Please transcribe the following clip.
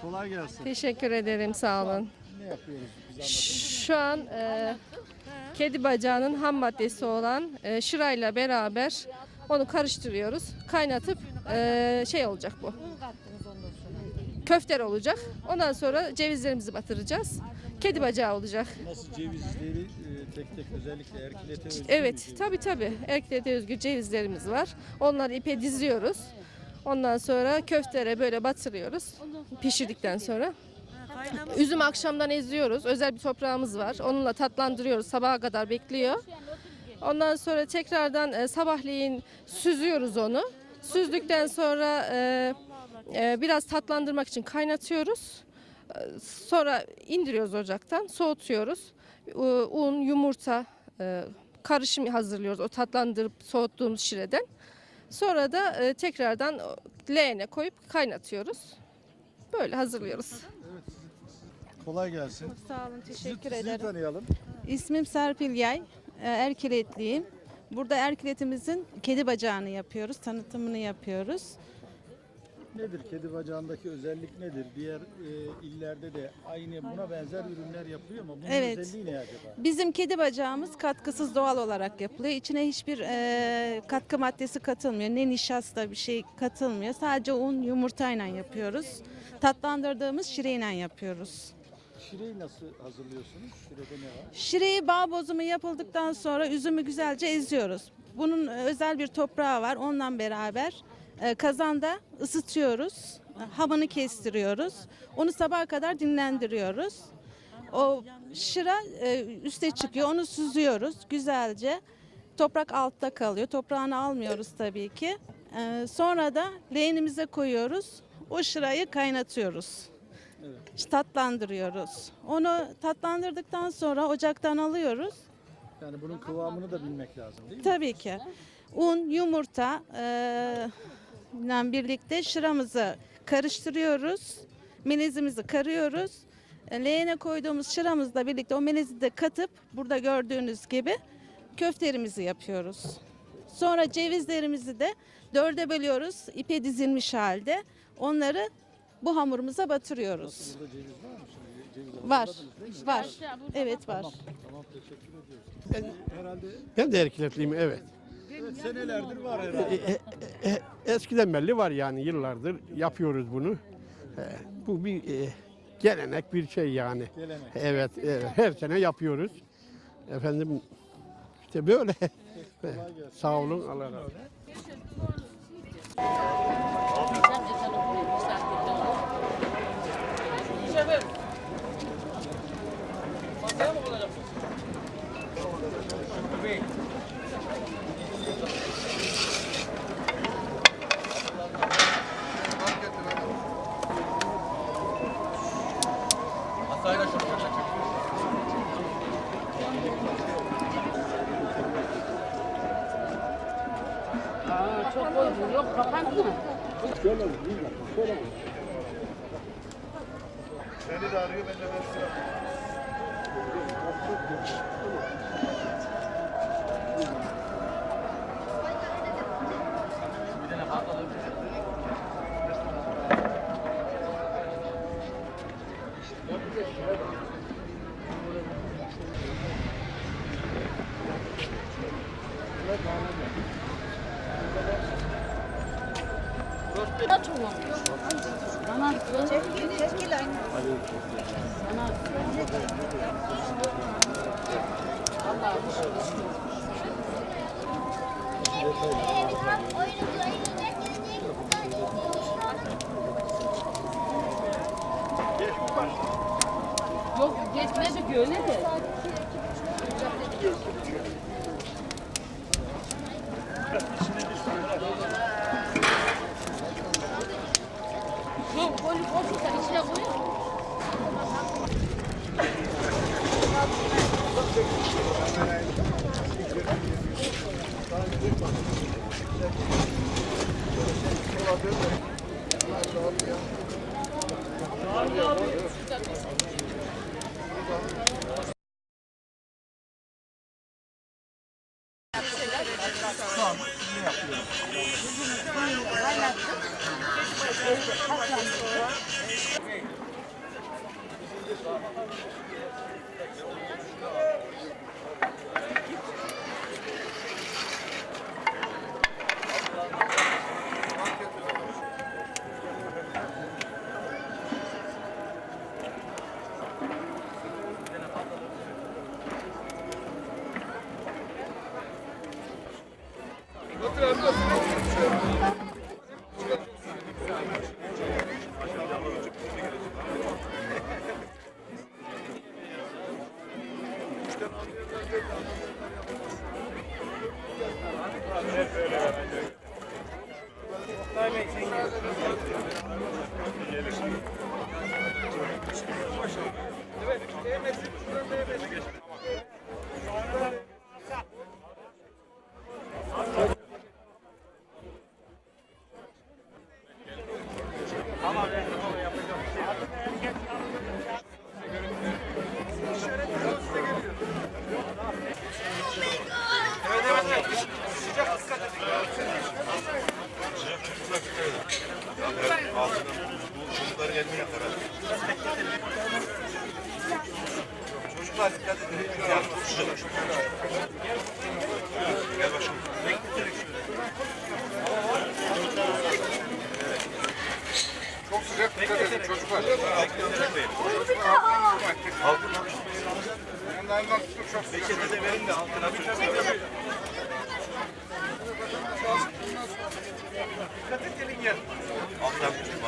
Kolay gelsin. Teşekkür ederim, sağ olun. Ne yapıyoruz? Bize anlatın. Şu an kedi bacağının ham maddesi olan şırayla beraber onu karıştırıyoruz. Kaynatıp şey olacak bu. Köfter olacak. Ondan sonra cevizlerimizi batıracağız. Kedi bacağı olacak. Nasıl cevizleri tek tek özellikle Erkilet'e özgü Evet, tabii. Erkek'te özgü cevizlerimiz var. Onları ipe diziyoruz. Ondan sonra köftere böyle batırıyoruz. Pişirdikten sonra. Üzüm akşamdan eziyoruz. Özel bir toprağımız var. Onunla tatlandırıyoruz. Sabaha kadar bekliyor. Ondan sonra tekrardan sabahleyin süzüyoruz onu. Süzdükten sonra biraz tatlandırmak için kaynatıyoruz. Sonra indiriyoruz ocaktan, soğutuyoruz. Un, yumurta karışım hazırlıyoruz o tatlandırıp soğuttuğumuz şireden. Sonra da tekrardan leğene koyup kaynatıyoruz. Böyle hazırlıyoruz. Kolay gelsin. Sağ olun, teşekkür Sizi ederim. tanıyalım. İsmim Serpil Yay, Erkiletliyim. Burada Erkiletimizin kedi bacağını yapıyoruz, tanıtımını yapıyoruz. Nedir? Kedi bacağındaki özellik nedir? Diğer illerde de aynı buna benzer ürünler yapılıyor ama bunun Evet. özelliği ne acaba? Bizim kedi bacağımız katkısız doğal olarak yapılıyor. İçine hiçbir katkı maddesi katılmıyor. Ne nişasta bir şey katılmıyor. Sadece un, yumurtayla yapıyoruz. Tatlandırdığımız şireyle yapıyoruz. Şireyi nasıl hazırlıyorsunuz? Şirede ne var? Şireyi bağ bozumu yapıldıktan sonra üzümü güzelce eziyoruz. Bunun özel bir toprağı var. Onunla beraber kazanda ısıtıyoruz. Hamını kestiriyoruz. Onu sabaha kadar dinlendiriyoruz. O şıra üste çıkıyor. Onu süzüyoruz güzelce. Toprak altta kalıyor. Toprağını almıyoruz tabii ki. Sonra da leğenimize koyuyoruz. O şırayı kaynatıyoruz. Evet. Tatlandırıyoruz. Onu tatlandırdıktan sonra ocaktan alıyoruz. Yani bunun kıvamını da bilmek lazım değil mi? Tabii ki. Un, yumurta ile birlikte şıramızı karıştırıyoruz. Melezimizi karıyoruz. Leğene koyduğumuz şıramızla birlikte o melezi de katıp burada gördüğünüz gibi köfterimizi yapıyoruz. Sonra cevizlerimizi de dörde bölüyoruz ipe dizilmiş halde. Onları bu hamurumuza batırıyoruz. Burada ceviz var mı şimdi? Ceviz Var, hazırladınız değil mi? var. Evet var. Tamam, teşekkür ediyoruz. Herhalde Ben de Erkiletliyim, evet. senelerdir var herhalde. Eskiden belli var yani yıllardır yapıyoruz bunu. Bu bir gelenek bir şey yani. Gelenek. Evet, her sene yapıyoruz. Efendim işte böyle. Kolay gelsin. Sağ olun, Allah razı olsun. Çok koydum. Yok kapandı mı? Seni de arıyor, ben de versiyon. Yok geçmedi öyle de. Yok golü koşursa içine koyuyor. Şu an ne yapıyoruz? Kaynattım. Çocuklar dikkat edin. Gel başım. Çok sıcak, dikkat edin çocuklar. Altından yanlarından tutun, çok sıcak. Bekir'e de verin de altına bir dikkat et gelin gel. Alttan tutun.